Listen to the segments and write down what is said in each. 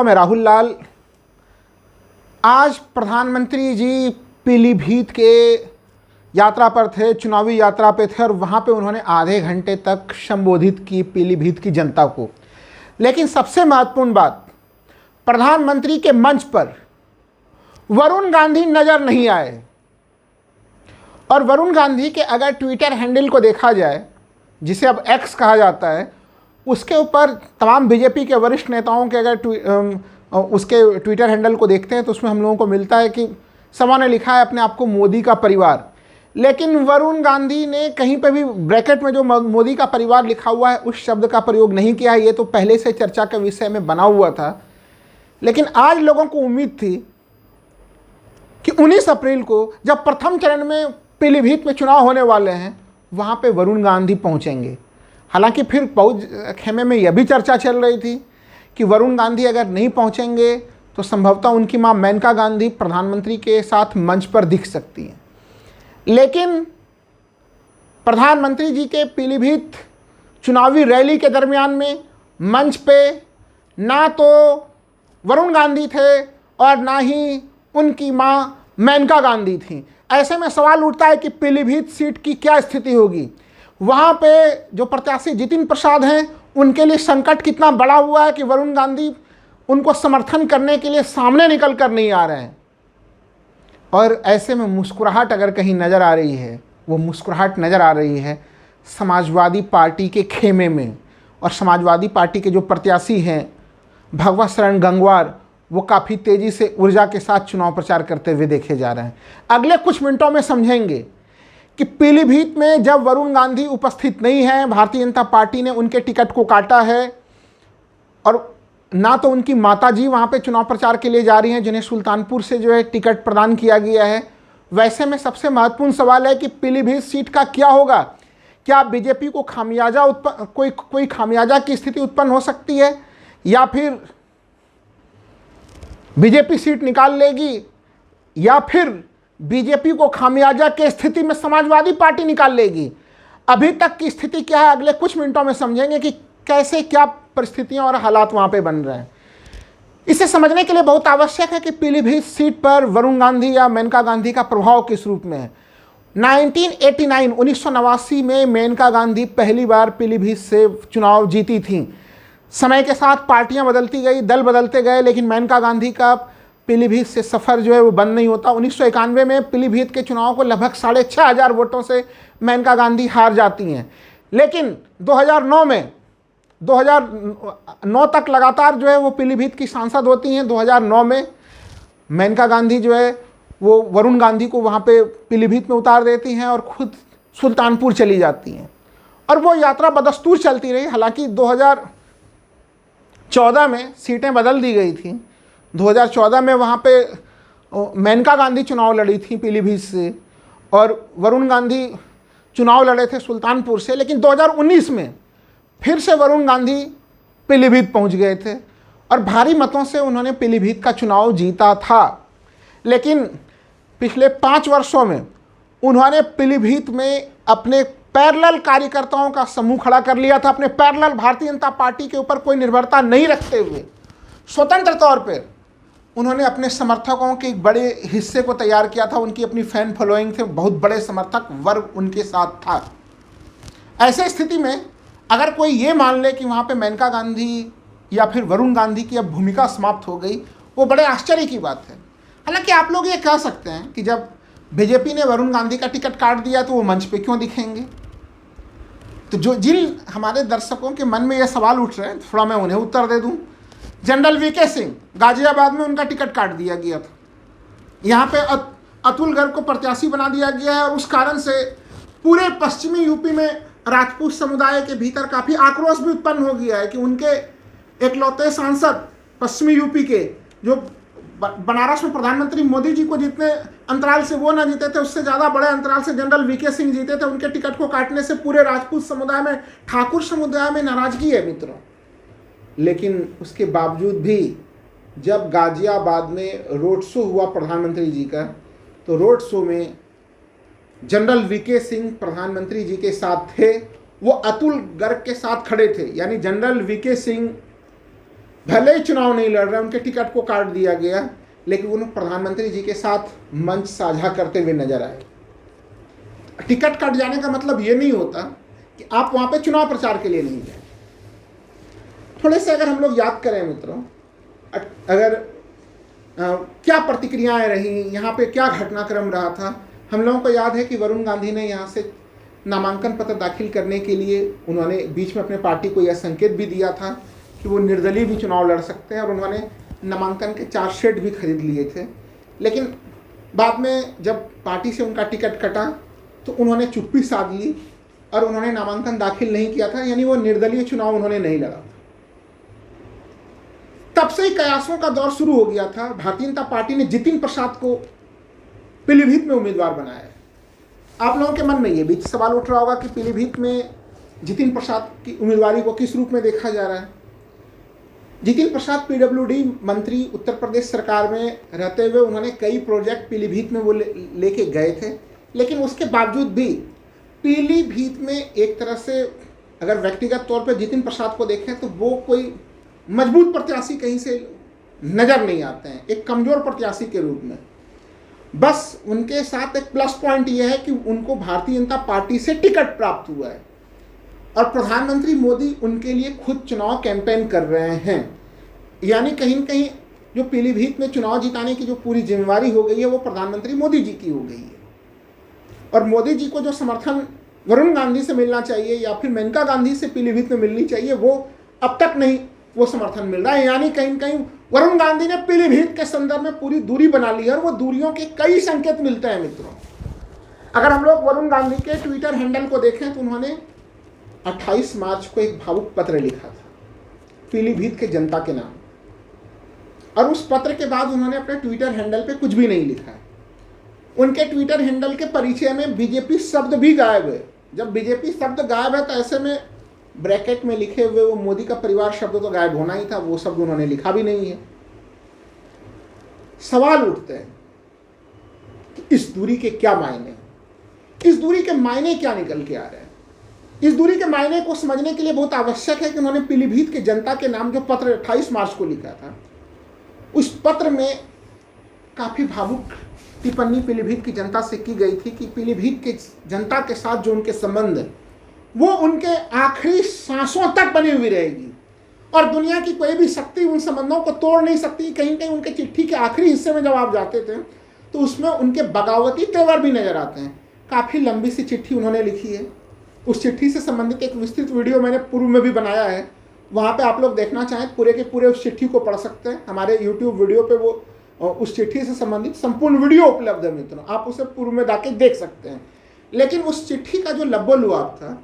भाजपा में राहुल लाल, आज प्रधानमंत्री जी पीलीभीत के यात्रा पर थे, चुनावी यात्रा पे थे और वहाँ पे उन्होंने आधे घंटे तक संबोधित की पीलीभीत की जनता को। लेकिन सबसे महत्वपूर्ण बात, प्रधानमंत्री के मंच पर वरुण गांधी नज़र नहीं आए। और वरुण गांधी के अगर ट्विटर हैंडल को देखा जाए, जिसे अब एक्स कहा जाता है, उसके ऊपर तमाम बीजेपी के वरिष्ठ नेताओं के अगर उसके ट्विटर हैंडल को देखते हैं तो उसमें हम लोगों को मिलता है कि सबों ने लिखा है अपने आप को मोदी का परिवार। लेकिन वरुण गांधी ने कहीं पे भी ब्रैकेट में जो मोदी का परिवार लिखा हुआ है उस शब्द का प्रयोग नहीं किया है। ये तो पहले से चर्चा के विषय में बना हुआ था। लेकिन आज लोगों को उम्मीद थी कि 19 अप्रैल को जब प्रथम चरण में पीलीभीत में चुनाव होने वाले हैं, वहाँ पे वरुण गांधी पहुँचेंगे। हालांकि फिर बहुत खेमे में यह भी चर्चा चल रही थी कि वरुण गांधी अगर नहीं पहुँचेंगे तो संभवतः उनकी मां मेनका गांधी प्रधानमंत्री के साथ मंच पर दिख सकती हैं। लेकिन प्रधानमंत्री जी के पीलीभीत चुनावी रैली के दरमियान में मंच पे ना तो वरुण गांधी थे और ना ही उनकी मां मेनका गांधी थी। ऐसे में सवाल उठता है कि पीलीभीत सीट की क्या स्थिति होगी। वहाँ पे जो प्रत्याशी जितिन प्रसाद हैं उनके लिए संकट कितना बड़ा हुआ है कि वरुण गांधी उनको समर्थन करने के लिए सामने निकल कर नहीं आ रहे हैं। और ऐसे में मुस्कुराहट अगर कहीं नज़र आ रही है, वो मुस्कुराहट नज़र आ रही है समाजवादी पार्टी के खेमे में। और समाजवादी पार्टी के जो प्रत्याशी हैं भगवत शरण गंगवार, वो काफ़ी तेज़ी से ऊर्जा के साथ चुनाव प्रचार करते हुए देखे जा रहे हैं। अगले कुछ मिनटों में समझेंगे कि पीलीभीत में जब वरुण गांधी उपस्थित नहीं है, भारतीय जनता पार्टी ने उनके टिकट को काटा है और ना तो उनकी माताजी वहाँ पे चुनाव प्रचार के लिए जा रही हैं जिन्हें सुल्तानपुर से जो है टिकट प्रदान किया गया है। वैसे में सबसे महत्वपूर्ण सवाल है कि पीलीभीत सीट का क्या होगा। क्या बीजेपी को खामियाजा कोई खामियाजा की स्थिति उत्पन्न हो सकती है, या फिर बीजेपी सीट निकाल लेगी, या फिर बीजेपी को खामियाजा के स्थिति में समाजवादी पार्टी निकाल लेगी। अभी तक की स्थिति क्या है, अगले कुछ मिनटों में समझेंगे कि कैसे क्या परिस्थितियां और हालात वहां पे बन रहे हैं। इसे समझने के लिए बहुत आवश्यक है कि पीलीभीत सीट पर वरुण गांधी या मेनका गांधी का प्रभाव किस रूप में है। 1989 में मेनका गांधी पहली बार पीलीभीत से चुनाव जीती थी। समय के साथ पार्टियां बदलती गई, दल बदलते गए, लेकिन मेनका गांधी का पीलीभीत से सफ़र जो है वो बंद नहीं होता। 1991 में पीलीभीत के चुनाव को लगभग 6,500 वोटों से मेनका गांधी हार जाती हैं। लेकिन 2009 तक लगातार जो है वो पीलीभीत की सांसद होती हैं। 2009 में मेनका गांधी जो है वो वरुण गांधी को वहाँ पे पीलीभीत में उतार देती हैं और खुद सुल्तानपुर चली जाती हैं। और वो यात्रा बदस्तूर चलती रही। हालांकि 2014 में सीटें बदल दी गई थी। 2014 में वहाँ पे मेनका गांधी चुनाव लड़ी थी पीलीभीत से और वरुण गांधी चुनाव लड़े थे सुल्तानपुर से। लेकिन 2019 में फिर से वरुण गांधी पीलीभीत पहुँच गए थे और भारी मतों से उन्होंने पीलीभीत का चुनाव जीता था। लेकिन पिछले 5 वर्षों में उन्होंने पीलीभीत में अपने पैरेलल कार्यकर्ताओं का समूह खड़ा कर लिया था। अपने पैरेलल भारतीय जनता पार्टी के ऊपर कोई निर्भरता नहीं रखते हुए स्वतंत्र तौर पर उन्होंने अपने समर्थकों के एक बड़े हिस्से को तैयार किया था। उनकी अपनी फैन फॉलोइंग थे, बहुत बड़े समर्थक वर्ग उनके साथ था। ऐसे स्थिति में अगर कोई ये मान ले कि वहाँ पे मेनका गांधी या फिर वरुण गांधी की अब भूमिका समाप्त हो गई, वो बड़े आश्चर्य की बात है। हालांकि आप लोग ये कह सकते हैं कि जब बीजेपी ने वरुण गांधी का टिकट काट दिया तो वो मंच पे क्यों दिखेंगे। तो जिन हमारे दर्शकों के मन में ये सवाल उठ रहे हैं, थोड़ा मैं उन्हें उत्तर दे दूँ। जनरल वीके सिंह, गाजियाबाद में उनका टिकट काट दिया गया था। यहाँ पे अतुल गर्ग को प्रत्याशी बना दिया गया है और उस कारण से पूरे पश्चिमी यूपी में राजपूत समुदाय के भीतर काफ़ी आक्रोश भी उत्पन्न हो गया है कि उनके एकलौते सांसद पश्चिमी यूपी के, जो बनारस में प्रधानमंत्री मोदी जी को जितने अंतराल से वो ना जीते थे, उससे ज़्यादा बड़े अंतराल से जनरल वीके सिंह जीते थे। उनके टिकट को काटने से पूरे राजपूत समुदाय में, ठाकुर समुदाय में नाराजगी है मित्रों। लेकिन उसके बावजूद भी जब गाजियाबाद में रोड शो हुआ प्रधानमंत्री जी का, तो रोड शो में जनरल वीके सिंह प्रधानमंत्री जी के साथ थे, वो अतुल गर्ग के साथ खड़े थे। यानी जनरल वीके सिंह भले ही चुनाव नहीं लड़ रहे, उनके टिकट को काट दिया गया, लेकिन वो प्रधानमंत्री जी के साथ मंच साझा करते हुए नजर आए। टिकट कट जाने का मतलब ये नहीं होता कि आप वहां पे चुनाव प्रचार के लिए नहीं गए। थोड़े से अगर हम लोग याद करें मित्रों, अगर क्या प्रतिक्रियाएं रही, यहाँ पे क्या घटनाक्रम रहा था। हम लोगों को याद है कि वरुण गांधी ने यहाँ से नामांकन पत्र दाखिल करने के लिए उन्होंने बीच में अपने पार्टी को यह संकेत भी दिया था कि वो निर्दलीय भी चुनाव लड़ सकते हैं, और उन्होंने नामांकन के 4 शेड भी खरीद लिए थे। लेकिन बाद में जब पार्टी से उनका टिकट कटा तो उन्होंने चुप्पी साध ली और उन्होंने नामांकन दाखिल नहीं किया था, यानी वो निर्दलीय चुनाव उन्होंने नहीं लड़ा था। तब से ही कयासों का दौर शुरू हो गया था। भारतीय जनता पार्टी ने जितिन प्रसाद को पीलीभीत में उम्मीदवार बनाया। आप लोगों के मन में ये भी सवाल उठ रहा होगा कि पीलीभीत में जितिन प्रसाद की उम्मीदवारी को किस रूप में देखा जा रहा है। जितिन प्रसाद पीडब्ल्यूडी मंत्री उत्तर प्रदेश सरकार में रहते हुए उन्होंने कई प्रोजेक्ट पीलीभीत में वो लेके गए थे, लेकिन उसके बावजूद भी पीलीभीत में एक तरह से अगर व्यक्तिगत तौर पर जितिन प्रसाद को देखें तो वो कोई मजबूत प्रत्याशी कहीं से नजर नहीं आते हैं, एक कमजोर प्रत्याशी के रूप में। बस उनके साथ एक प्लस पॉइंट यह है कि उनको भारतीय जनता पार्टी से टिकट प्राप्त हुआ है और प्रधानमंत्री मोदी उनके लिए खुद चुनाव कैंपेन कर रहे हैं। यानी कहीं न कहीं जो पीलीभीत में चुनाव जिताने की जो पूरी जिम्मेवारी हो गई है वो प्रधानमंत्री मोदी जी की हो गई है। और मोदी जी को जो समर्थन वरुण गांधी से मिलना चाहिए या फिर मेनका गांधी से पीलीभीत में मिलनी चाहिए, वो अब तक नहीं वो समर्थन मिल रहा है। यानी कहीं कहीं वरुण गांधी ने पीलीभीत के संदर्भ में पूरी दूरी बना ली है और वो दूरियों के कई संकेत मिलते हैं मित्रों। अगर हम लोग वरुण गांधी के ट्विटर हैंडल को देखें तो उन्होंने 28 मार्च को एक भावुक पत्र लिखा था पीलीभीत के जनता के नाम, और उस पत्र के बाद उन्होंने अपने ट्विटर हैंडल पे कुछ भी नहीं लिखा है। उनके ट्विटर हैंडल के परिचय में बीजेपी शब्द भी गायब है। जब बीजेपी शब्द गायब है तो ऐसे में ब्रैकेट में लिखे हुए वो मोदी का परिवार शब्द तो गायब होना ही था, वो शब्द उन्होंने लिखा भी नहीं है। सवाल उठते हैं कि इस दूरी के क्या मायने, इस दूरी के मायने क्या निकल के आ रहे हैं। इस दूरी के मायने को समझने के लिए बहुत आवश्यक है कि उन्होंने पीलीभीत के जनता के नाम जो पत्र 28 मार्च को लिखा था, उस पत्र में काफी भावुक टिप्पणी पीलीभीत की जनता से की गई थी कि पीलीभीत के जनता के साथ जो उनके संबंध है वो उनके आखिरी सांसों तक बनी हुई रहेगी और दुनिया की कोई भी शक्ति उन संबंधों को तोड़ नहीं सकती। कहीं कहीं उनके चिट्ठी के आखिरी हिस्से में जब आप जाते थे तो उसमें उनके बगावती तेवर भी नजर आते हैं। काफ़ी लंबी सी चिट्ठी उन्होंने लिखी है। उस चिट्ठी से संबंधित एक विस्तृत वीडियो मैंने पूर्व में भी बनाया है, वहाँ पे आप लोग देखना चाहें पूरे के पूरे उस चिट्ठी को पढ़ सकते हैं। हमारे यूट्यूब वीडियो पे वो उस चिट्ठी से संबंधित संपूर्ण वीडियो उपलब्ध है मित्रों, आप उसे पूर्व में जाके देख सकते हैं। लेकिन उस चिट्ठी का जो लब्बो-लुआब था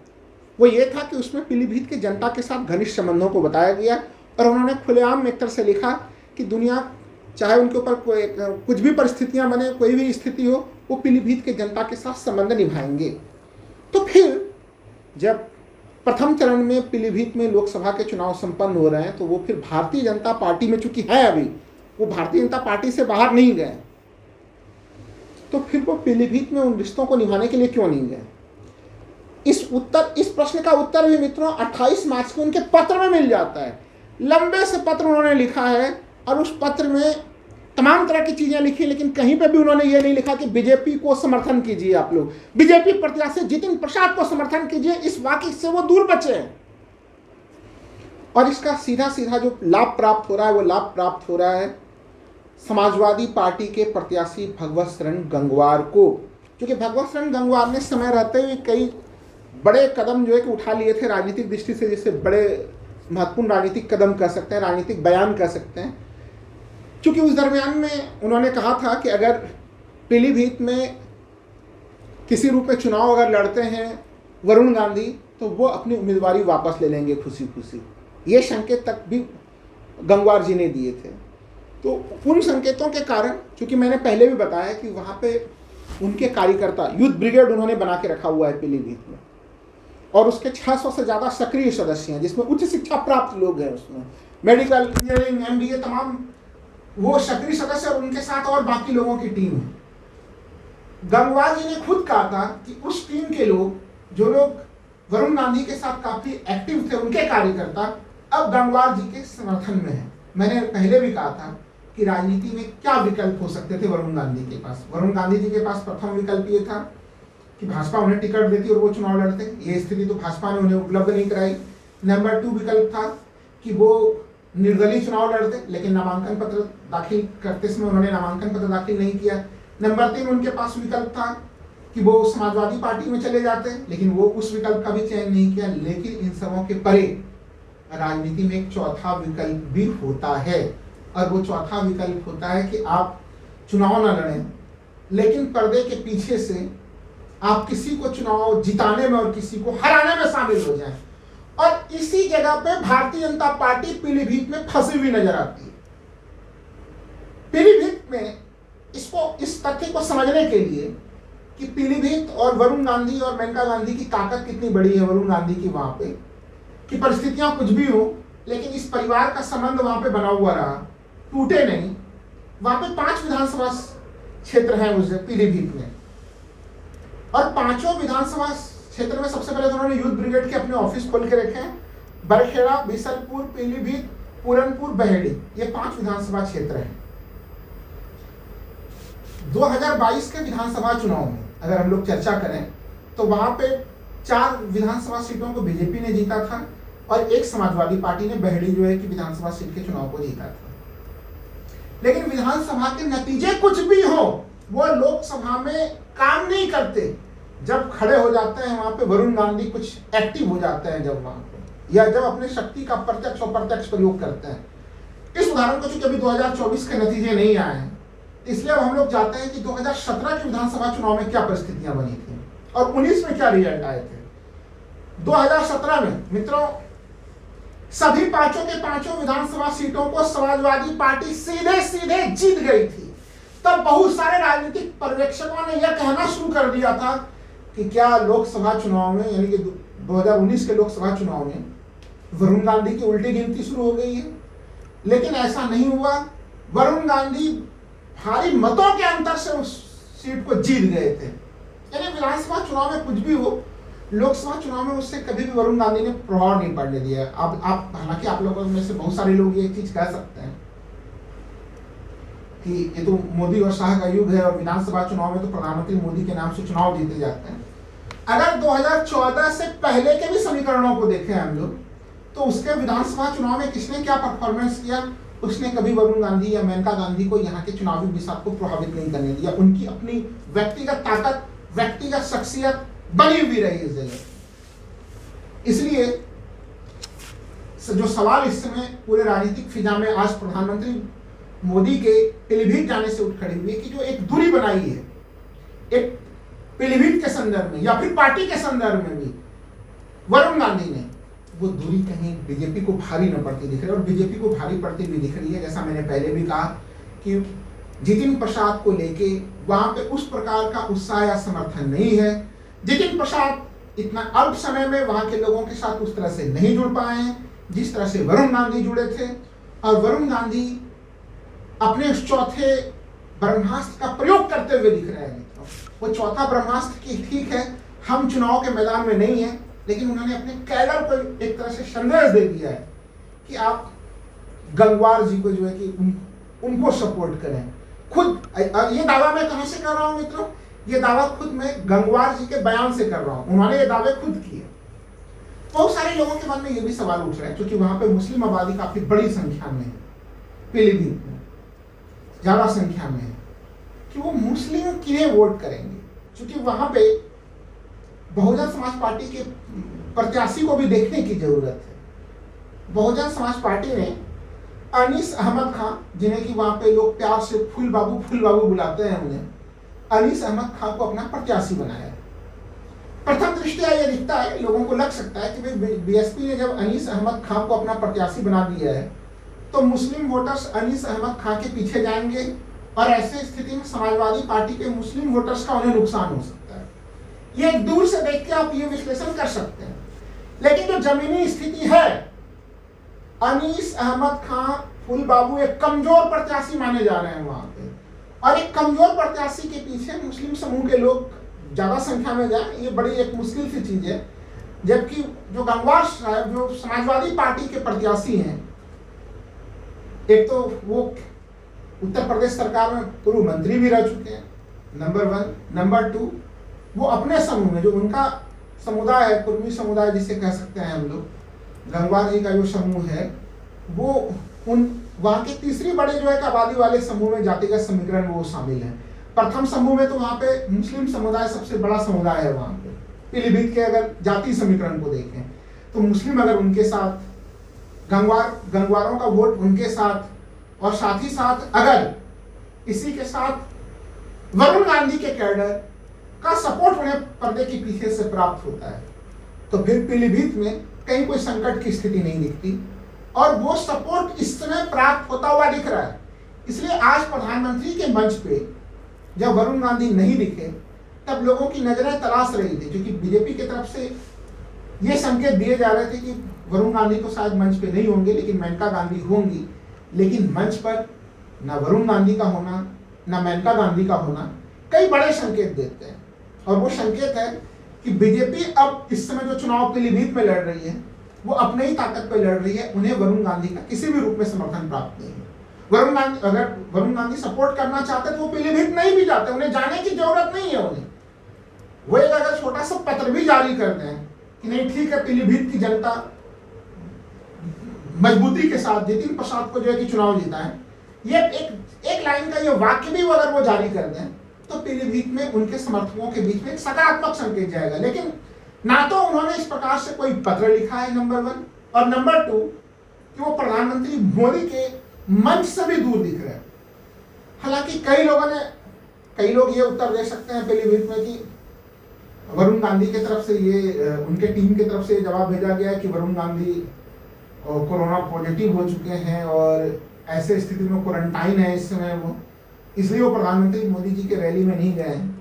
वो ये था कि उसमें पीलीभीत के जनता के साथ घनिष्ठ संबंधों को बताया गया और उन्होंने खुलेआम एक तरह से लिखा कि दुनिया चाहे उनके ऊपर कुछ भी परिस्थितियां बने, कोई भी स्थिति हो, वो पीलीभीत के जनता के साथ संबंध निभाएंगे। तो फिर जब प्रथम चरण में पीलीभीत में लोकसभा के चुनाव संपन्न हो रहे हैं तो वो फिर भारतीय जनता पार्टी में चूंकि है अभी, वो भारतीय जनता पार्टी से बाहर नहीं गए, तो फिर वो पीलीभीत में उन रिश्तों को निभाने के लिए क्यों नहीं गए। इस प्रश्न का उत्तर भी मित्रों 28 मार्च को उनके पत्र में मिल जाता है। लंबे से पत्र उन्होंने लिखा है और उस पत्र में तमाम तरह की चीजें लिखी, लेकिन कहीं पे भी उन्होंने ये नहीं लिखा कि बीजेपी को समर्थन कीजिए, आप लोग बीजेपी प्रत्याशी जितिन प्रसाद को समर्थन कीजिए। इस वाक्य से वो दूर बचे हैं और इसका सीधा सीधा जो लाभ प्राप्त हो रहा है वो लाभ प्राप्त हो रहा है समाजवादी पार्टी के प्रत्याशी भगवत शरण गंगवार को, क्योंकि भगवत शरण गंगवार ने समय रहते हुए कई बड़े कदम जो है कि उठा लिए थे राजनीतिक दृष्टि से, जिससे बड़े महत्वपूर्ण राजनीतिक कदम कह सकते हैं, राजनीतिक बयान कह सकते हैं। क्योंकि उस दरमियान में उन्होंने कहा था कि अगर पीलीभीत में किसी रूप में चुनाव अगर लड़ते हैं वरुण गांधी तो वो अपनी उम्मीदवारी वापस ले लेंगे खुशी खुशी। ये संकेत तक भी गंगवार जी ने दिए थे। तो उन संकेतों के कारण, क्योंकि मैंने पहले भी बताया कि वहाँ पे उनके कार्यकर्ता यूथ ब्रिगेड उन्होंने बना के रखा हुआ है पीलीभीत में, और उसके 600 से ज़्यादा सक्रिय सदस्य हैं, जिसमें उच्च शिक्षा प्राप्त लोग हैं, उसमें मेडिकल, इंजीनियरिंग, MBA तमाम वो सक्रिय सदस्य और उनके साथ और बाकी लोगों की टीम है। गंगवार जी ने खुद कहा था कि उस टीम के लोग, जो लोग वरुण गांधी के साथ काफ़ी एक्टिव थे, उनके कार्यकर्ता, अब गंगवार जी के समर्थन में है। मैंने पहले भी कहा था कि राजनीति में क्या विकल्प हो सकते थे वरुण गांधी के पास। वरुण गांधी जी के पास प्रथम विकल्प ये था कि भाजपा उन्हें टिकट देती और वो चुनाव लड़ते। ये स्थिति तो भाजपा ने उन्हें उपलब्ध नहीं कराई। नंबर 2 विकल्प था कि वो निर्दलीय चुनाव लड़ते, लेकिन नामांकन पत्र दाखिल करते समय उन्होंने नामांकन पत्र दाखिल नहीं किया। नंबर 3 उनके पास विकल्प था कि वो समाजवादी पार्टी में चले जाते, लेकिन वो उस विकल्प का भी चयन नहीं किया। लेकिन इन सबों के परे राजनीति में एक चौथा विकल्प भी होता है, और वो चौथा विकल्प होता है कि आप चुनाव न लड़ें, लेकिन पर्दे के पीछे से आप किसी को चुनाव जिताने में और किसी को हराने में शामिल हो जाएं। और इसी जगह पे भारतीय जनता पार्टी पीलीभीत में फंसी हुई नजर आती है। पीलीभीत में इस तथ्य को समझने के लिए कि पीलीभीत और वरुण गांधी और मेनका गांधी की ताकत कितनी बड़ी है, वरुण गांधी की वहां पे कि परिस्थितियां कुछ भी हो, लेकिन इस परिवार का संबंध वहां पे बना हुआ रहा, टूटे नहीं। वहां पे 5 विधानसभा क्षेत्र हैं उस पीलीभीत में, और 5 विधानसभा क्षेत्र में सबसे पहले तो उन्होंने यूथ ब्रिगेड के अपने ऑफिस खोल के रखे हैं। बरखेड़ा, बीसलपुर, पीलीभीत, पूरनपुर, बहेड़ी, ये 5 विधानसभा क्षेत्र हैं। 2022 के विधानसभा चुनाव में अगर हम लोग चर्चा करें तो वहां पे 4 विधानसभा सीटों को बीजेपी ने जीता था, और एक समाजवादी पार्टी ने बहेड़ी जो है कि विधानसभा सीट के चुनाव को जीता था। लेकिन विधानसभा के नतीजे कुछ भी हो, वो लोकसभा में काम नहीं करते। जब खड़े हो जाते हैं वहां पे वरुण गांधी कुछ एक्टिव हो जाते हैं, जब वहां पे, या जब अपने शक्ति का प्रत्यक्ष और अप्रत्यक्ष प्रयोग करते हैं। इस उदाहरण को चूंकि अभी 2024 के नतीजे नहीं आए हैं, इसलिए अब हम लोग चाहते हैं कि 2017 के विधानसभा चुनाव में क्या परिस्थितियां बनी थी और 19 में क्या रिजल्ट आए थे। 2017 में मित्रों सभी 5 के 5 विधानसभा सीटों को समाजवादी पार्टी सीधे सीधे जीत गई थी। तब बहुत सारे राजनीतिक पर्यवेक्षकों ने यह कहना शुरू कर दिया था कि क्या लोकसभा चुनाव में, यानी कि 2019 के लोकसभा चुनाव में वरुण गांधी की उल्टी गिनती शुरू हो गई है। लेकिन ऐसा नहीं हुआ। वरुण गांधी भारी मतों के अंतर से उस सीट को जीत गए थे। यानी विधानसभा चुनाव में कुछ भी हो, लोकसभा चुनाव में उससे कभी भी वरुण गांधी ने प्रभाव नहीं पड़ने दिया। अब आप हालांकि आप लोगों में से बहुत सारे लोग ये चीज कह सकते हैं कि ये तो मोदी और शाह का युग है और विधानसभा चुनाव में तो प्रधानमंत्री मोदी के नाम से चुनाव जीते जाते हैं। अगर 2014 से पहले के भी समीकरणों को देखें हम लोग, तो उसके विधानसभा चुनाव में किसने क्या परफॉर्मेंस किया, उसने कभी वरुण गांधी या मेनका गांधी को यहाँ के चुनावी विषय को प्रभावित नहीं करने दिया। उनकी अपनी व्यक्तिगत ताकत, व्यक्तिगत शख्सियत बनी हुई रही इस जगह। इसलिए जो सवाल इस समय पूरे राजनीतिक फिजा में आज प्रधानमंत्री मोदी के पीलीभीत जाने से उठ खड़ी हुई है कि जो एक दूरी बनाई है, एक पीलीभीत के संदर्भ में या फिर पार्टी के संदर्भ में भी वरुण गांधी ने, वो दूरी कहीं बीजेपी को भारी न पड़ती दिख रही है। और बीजेपी को भारी पड़ती भी दिख रही है, जैसा मैंने पहले भी कहा कि जितिन प्रसाद को लेके वहां पे उस प्रकार का उत्साह या समर्थन नहीं है। जितिन प्रसाद इतना अल्प समय में वहां के लोगों के साथ उस तरह से नहीं जुड़ पाए हैं जिस तरह से वरुण गांधी जुड़े थे। और वरुण गांधी अपने उस चौथे ब्रह्मास्त्र का प्रयोग करते हुए दिख रहे हैं। वो चौथा ब्रह्मास्त्र की ठीक है, हम चुनाव के मैदान में नहीं है, लेकिन उन्होंने अपने कैडर को एक तरह से संदेश दे दिया है कि आप गंगवार जी को जो है कि उनको सपोर्ट करें। खुद ये दावा मैं कहां से कर रहा हूं मित्रों, ये दावा खुद मैं गंगवार जी के बयान से कर रहा हूं। उन्होंने ये दावे खुद किए। बहुत सारे लोगों के मन में ये भी सवाल उठ रहा है, क्योंकि वहां पे मुस्लिम आबादी काफी बड़ी संख्या में है, पीलीभीत में ज्यादा संख्या में है, कि वो मुस्लिम किन्हें वोट करेंगे। क्योंकि वहां पे बहुजन समाज पार्टी के प्रत्याशी को भी देखने की जरूरत है। बहुजन समाज पार्टी ने अनीस अहमद खान, जिन्हें कि वहां पे लोग प्यार से फूल बाबू बुलाते हैं, उन्हें अनीस अहमद खान को अपना प्रत्याशी बनाया। प्रथम दृष्टया यह दिखता है, लोगों को लग सकता है कि बीएसपी ने जब अनीस अहमद खान को अपना प्रत्याशी बना दिया है तो मुस्लिम वोटर्स अनीस अहमद खान के पीछे जाएंगे, और ऐसे स्थिति में समाजवादी पार्टी के मुस्लिम वोटर्स का उन्हें नुकसान हो सकता है। ये दूर से देख के आप ये विश्लेषण कर सकते हैं। लेकिन जो जमीनी स्थिति है, अनीस अहमद खान फूल बाबू एक कमजोर प्रत्याशी माने जा रहे हैं वहां पे, और एक कमजोर प्रत्याशी के पीछे मुस्लिम समूह के लोग ज्यादा संख्या में जाए, ये बड़ी एक मुश्किल सी चीज है। जबकि जो गंगवार साहब जो समाजवादी पार्टी के प्रत्याशी हैं, एक तो वो उत्तर प्रदेश सरकार में पूर्व मंत्री भी रह चुके हैं, नंबर 1। नंबर 2, वो अपने समूह में जो उनका समुदाय है, कुर्मी समुदाय जिसे कह सकते हैं हम लोग, गंगवार जी का जो समूह है, वो उन वहाँ के तीसरी बड़े जो है आबादी वाले समूह में जातिगत समीकरण में वो शामिल है। प्रथम समूह में तो वहाँ पे मुस्लिम समुदाय सबसे बड़ा समुदाय है। वहाँ पे पीलीभीत के अगर जाति समीकरण को देखें तो मुस्लिम अगर उनके साथ, गंगवारों का वोट उनके साथ, और साथ ही साथ अगर इसी के साथ वरुण गांधी के कैडर का सपोर्ट उन्हें पर्दे के पीछे से प्राप्त होता है, तो फिर पीलीभीत में कहीं कोई संकट की स्थिति नहीं दिखती, और वो सपोर्ट इस समय प्राप्त होता हुआ दिख रहा है। इसलिए आज प्रधानमंत्री के मंच पे जब वरुण गांधी नहीं दिखे, तब लोगों की नजरें तलाश रही थी, क्योंकि बीजेपी की तरफ से ये संकेत दिए जा रहे थे कि वरुण गांधी तो शायद मंच पे नहीं होंगे, लेकिन मेनका गांधी होंगी। लेकिन मंच पर न वरुण गांधी का होना, न मेनका गांधी का होना कई बड़े संकेत देते हैं, और वो संकेत है कि बीजेपी अब इस समय जो चुनाव पीलीभीत में लड़ रही है, वो अपने ही ताकत पर लड़ रही है। उन्हें वरुण गांधी का किसी भी रूप में समर्थन प्राप्त नहीं है। अगर वरुण गांधी सपोर्ट करना चाहते तो वो पीलीभीत नहीं भी जाते, उन्हें जाने की जरूरत नहीं है। उन्हें वो एक अगर छोटा सा पत्र भी जारी कर दें कि नहीं ठीक है, पीलीभीत की जनता मजबूती के साथ जितिन प्रसाद को जो है कि चुनाव जीता है, ये एक लाइन का ये वाक्य भी अगर वो जारी कर दें, तो पीलीभीत में उनके समर्थकों के बीच में एक सकारात्मक संकेत जाएगा। लेकिन ना तो उन्होंने इस प्रकार से कोई पत्र लिखा है, नंबर 1, और नंबर 2 कि वो प्रधानमंत्री मोदी के मंच से भी दूर दिख रहे हैं। हालांकि कई लोग ये उत्तर दे सकते हैं पीलीभीत में कि वरुण गांधी की तरफ से ये उनके टीम की तरफ से जवाब भेजा गया है कि वरुण गांधी कोरोना पॉजिटिव हो चुके हैं और ऐसे स्थिति में क्वारंटाइन है इस समय वो, इसलिए वो प्रधानमंत्री मोदी जी के रैली में नहीं गए हैं।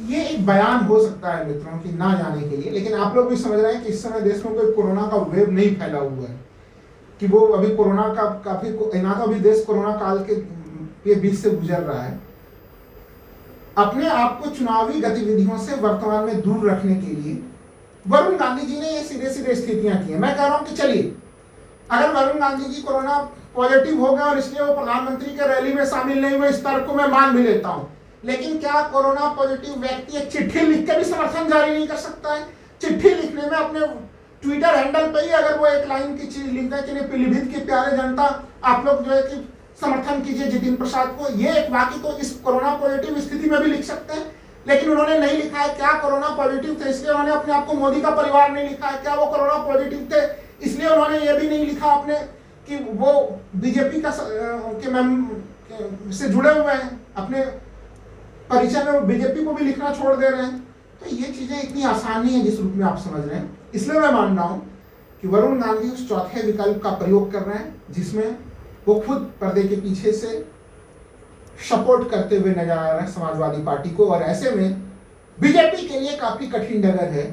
ये एक बयान हो सकता है मित्रों कि ना जाने के लिए, लेकिन आप लोग भी समझ रहे हैं कि इस समय देश में कोई कोरोना का वेव नहीं फैला हुआ है, कि वो अभी कोरोना का काफी ना तो अभी देश कोरोना काल के बीच से गुजर रहा है। अपने आप को चुनावी गतिविधियों से वर्तमान में दूर रखने के लिए वरुण गांधी जी ने ये सीधे सीधे स्थितियां की हैं। मैं कह रहा हूं कि चलिए, अगर वरुण गांधी जी कोरोना पॉजिटिव हो गए और इसलिए वो प्रधानमंत्री के रैली में शामिल नहीं हुए, इस तर्क को मैं मान भी लेता हूं, लेकिन क्या कोरोना पॉजिटिव व्यक्ति एक चिट्ठी लिख के भी समर्थन जारी नहीं कर सकता है? चिट्ठी लिखने में अपने ट्विटर हैंडल पे ही अगर वो एक लाइन की चीज लिख दें कि पीलीभीत की प्यारे जनता, आप लोग जो है कि समर्थन कीजिए जितिन प्रसाद को, ये एक वाक्य तो इस कोरोना पॉजिटिव स्थिति में भी लिख सकते हैं। लेकिन उन्होंने नहीं लिखा है। क्या कोरोना पॉजिटिव थे इसलिए उन्होंने अपने आप को मोदी का परिवार नहीं लिखा है? क्या वो कोरोना पॉजिटिव थे इसलिए उन्होंने ये भी नहीं लिखा अपने कि वो बीजेपी का से जुड़े हुए हैं? अपने परिचय में बीजेपी को भी लिखना छोड़ दे रहे हैं। तो ये चीजें इतनी आसान नहीं है जिस रूप में आप समझ रहे हैं। इसलिए मैं मान रहा हूं कि वरुण गांधी उस चौथे विकल्प का प्रयोग कर रहे हैं जिसमें वो खुद पर्दे के पीछे से सपोर्ट करते हुए नजर आ रहे हैं समाजवादी पार्टी को, और ऐसे में बीजेपी के लिए काफी कठिन डगर है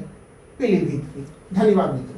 पीलीभीत की। धन्यवाद मित्रों।